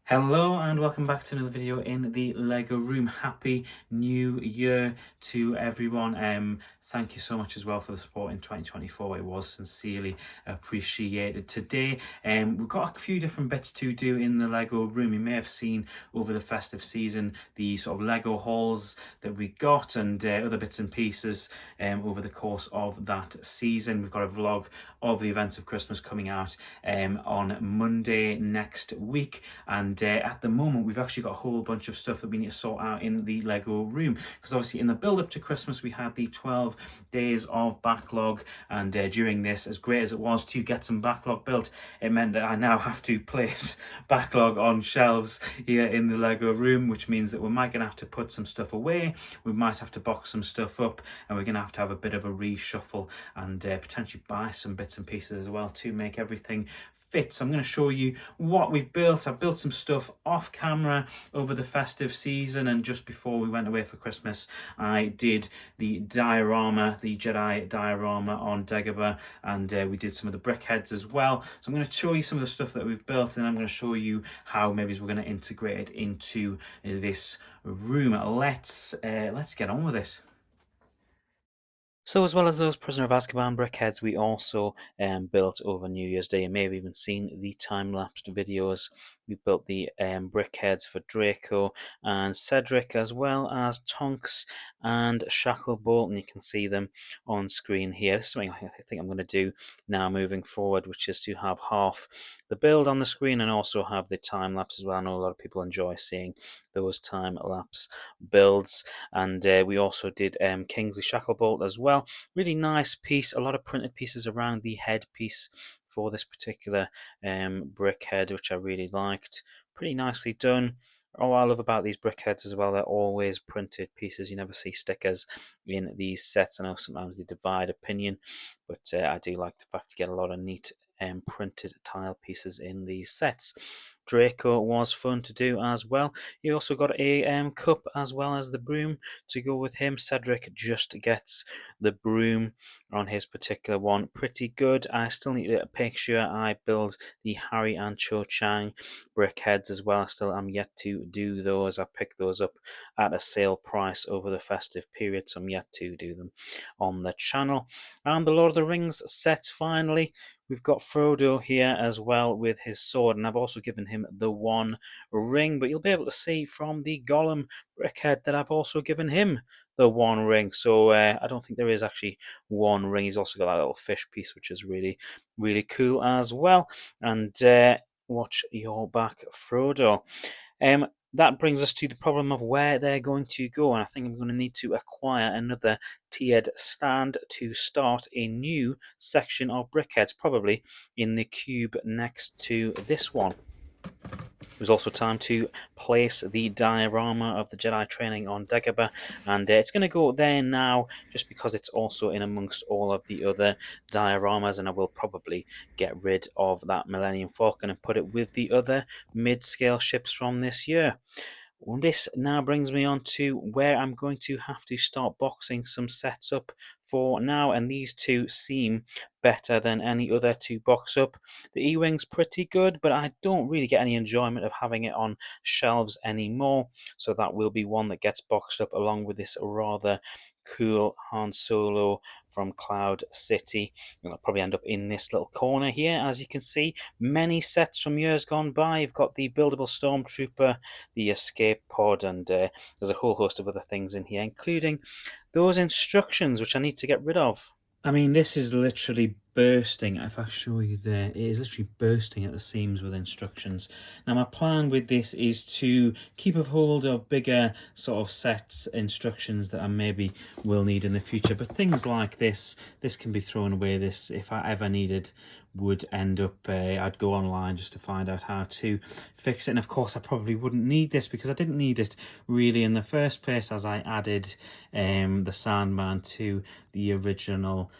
Hello and welcome back to another video in the Lego room. Happy New Year to everyone. Thank you so much as well for the support in 2024. It was sincerely appreciated. Today, we've got a few different bits to do in the Lego room. You may have seen over the festive season the sort of Lego hauls that we got and other bits and pieces over the course of that season. We've got a vlog of the events of Christmas coming out on Monday next week, and at the moment we've actually got a whole bunch of stuff that we need to sort out in the Lego room, because obviously in the build up to Christmas we had the 12 days of backlog, and during this, as great as it was to get some backlog built, it meant that I now have to place backlog on shelves here in the Lego room, which means that we might gonna have to put some stuff away, we might have to box some stuff up, and we're gonna have to have a bit of a reshuffle and potentially buy some bits and pieces as well to make everything fit. So I'm going to show you what we've built. I've built some stuff off camera over the festive season, and just before we went away for Christmas I did the diorama, the Jedi diorama on Dagobah, and we did some of the brickheads as well. So I'm going to show you some of the stuff that we've built, and I'm going to show you how maybe we're going to integrate it into this room. Let's get on with it. So as well as those Prisoner of Azkaban brickheads, we also built over New Year's Day, and may have even seen the time-lapsed videos. We built the brickheads for Draco and Cedric, as well as Tonks and Shacklebolt, and you can see them on screen here. This is something I think I'm going to do now moving forward, which is to have half the build on the screen and also have the time-lapse as well. I know a lot of people enjoy seeing those time-lapse builds, and we also did Kingsley Shacklebolt as well. Really nice piece, a lot of printed pieces around the headpiece for this particular brickhead, which I really liked. Pretty nicely done. Oh, I love about these brickheads as well, they're always printed pieces. You never see stickers in these sets. I know sometimes they divide opinion, but I do like the fact you get a lot of neat printed tile pieces in these sets. Draco was fun to do as well. He also got a cup as well as the broom to go with him. Cedric just gets the broom on his particular one. Pretty good. I still need to make sure I build the Harry and Cho Chang brickheads as well. Still I'm yet to do those. I picked those up at a sale price over the festive period, so I'm yet to do them on the channel. And the Lord of the Rings set finally. We've got Frodo here as well with his sword, and I've also given him the one ring, but you'll be able to see from the Gollum brickhead that I've also given him the one ring. So I don't think there is actually one ring. He's also got that little fish piece, which is really, really cool as well. And watch your back, Frodo. That brings us to the problem of where they're going to go, and I think I'm going to need to acquire another tiered stand to start a new section of brickheads, probably in the cube next to this one. It was also time to place the diorama of the Jedi training on Dagobah, and it's going to go there now just because it's also in amongst all of the other dioramas, and I will probably get rid of that Millennium Falcon and put it with the other mid-scale ships from this year. Well, this now brings me on to where I'm going to have to start boxing some sets up for now, and these two seem better than any other to box up. The E-Wing's pretty good, but I don't really get any enjoyment of having it on shelves anymore, so that will be one that gets boxed up along with this rather cool Han Solo from Cloud City. It'll probably end up in this little corner here. As you can see, many sets from years gone by. You've got the buildable Stormtrooper, the escape pod, and there's a whole host of other things in here, including those instructions, which I need to get rid of. I mean, this is literally bursting. If I show you there, it is literally bursting at the seams with instructions. Now, my plan with this is to keep a hold of bigger sort of sets instructions that I maybe will need in the future. But things like this can be thrown away. This, if I ever needed, would end up, I'd go online just to find out how to fix it. And of course, I probably wouldn't need this because I didn't need it really in the first place, as I added the Sandman to the original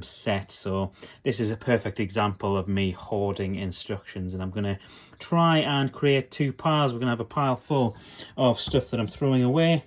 set. So this is a perfect example of me hoarding instructions, and I'm going to try and create two piles. We're going to have a pile full of stuff that I'm throwing away,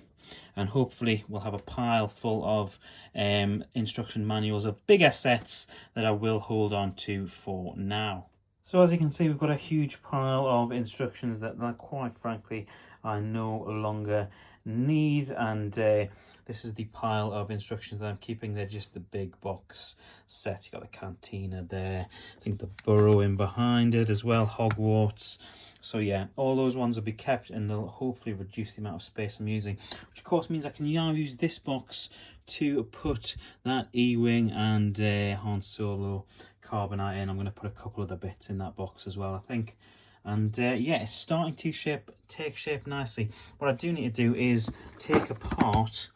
and hopefully we'll have a pile full of instruction manuals of bigger sets that I will hold on to for now. So as you can see, we've got a huge pile of instructions that quite frankly I no longer need, and this is the pile of instructions that I'm keeping. They're just the big box set. You got the cantina there, I think the burrow in behind it as well, Hogwarts. So yeah, all those ones will be kept, and they'll hopefully reduce the amount of space I'm using, which of course means I can now use this box to put that E-Wing and Han Solo carbonite in. I'm going to put a couple of the bits in that box as well, I think. And yeah, it's starting to take shape nicely. What I do need to do is take apart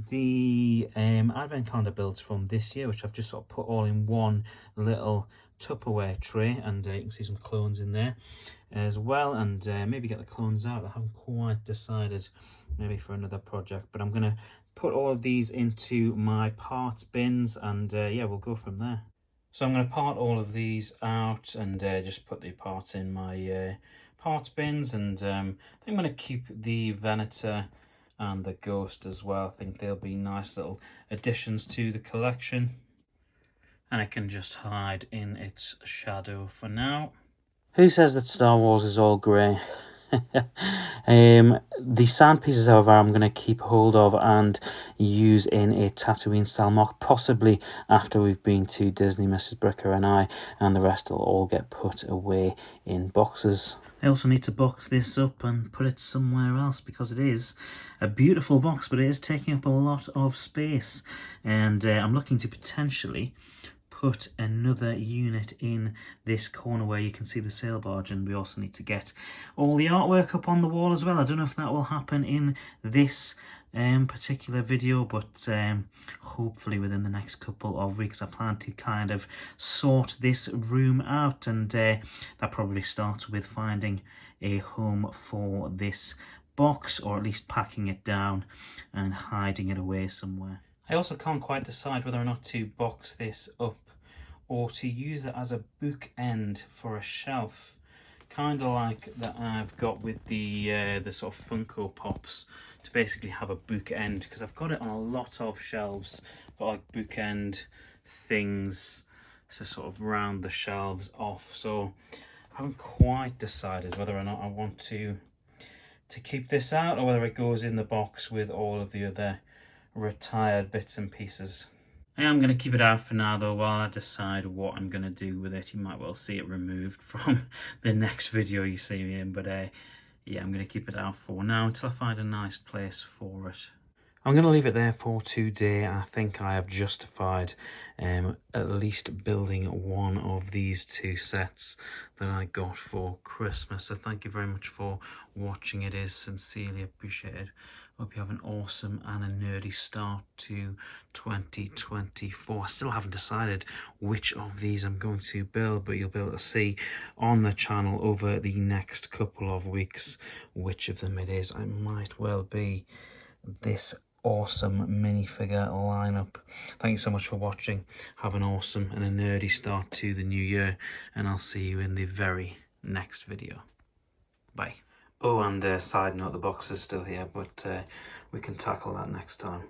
the advent calendar builds from this year, which I've just sort of put all in one little Tupperware tray, and you can see some clones in there as well, and maybe get the clones out. I haven't quite decided, maybe for another project, but I'm going to put all of these into my parts bins, and yeah, we'll go from there. So I'm going to part all of these out and just put the parts in my parts bins, and I think I'm going to keep the Venator and the Ghost as well. I think they'll be nice little additions to the collection, and it can just hide in its shadow for now. Who says that Star Wars is all grey? The sand pieces, however, I'm going to keep hold of and use in a Tatooine style mock, possibly after we've been to Disney, Mrs. Bricker and I, and the rest will all get put away in boxes. I also need to box this up and put it somewhere else, because it is a beautiful box, but it is taking up a lot of space, and I'm looking to potentially put another unit in this corner where you can see the sail barge, and we also need to get all the artwork up on the wall as well. I don't know if that will happen in this particular video, but hopefully within the next couple of weeks. I plan to kind of sort this room out, and that probably starts with finding a home for this box, or at least packing it down and hiding it away somewhere. I also can't quite decide whether or not to box this up or to use it as a bookend for a shelf, kind of like that I've got with the sort of Funko Pops, to basically have a bookend, because I've got it on a lot of shelves, got like bookend things to sort of round the shelves off. So I haven't quite decided whether or not I want to keep this out, or whether it goes in the box with all of the other retired bits and pieces. I am going to keep it out for now though, while I decide what I'm going to do with it. You might well see it removed from the next video you see me in, but yeah, I'm going to keep it out for now until I find a nice place for it. I'm going to leave it there for today. I think I have justified at least building one of these two sets that I got for Christmas. So thank you very much for watching. It is sincerely appreciated. Hope you have an awesome and a nerdy start to 2024. I still haven't decided which of these I'm going to build, but you'll be able to see on the channel over the next couple of weeks which of them it is. I might well be this awesome minifigure lineup. Thank you so much for watching. Have an awesome and a nerdy start to the new year, and I'll see you in the very next video. Bye. Oh, and side note, the box is still here, but we can tackle that next time.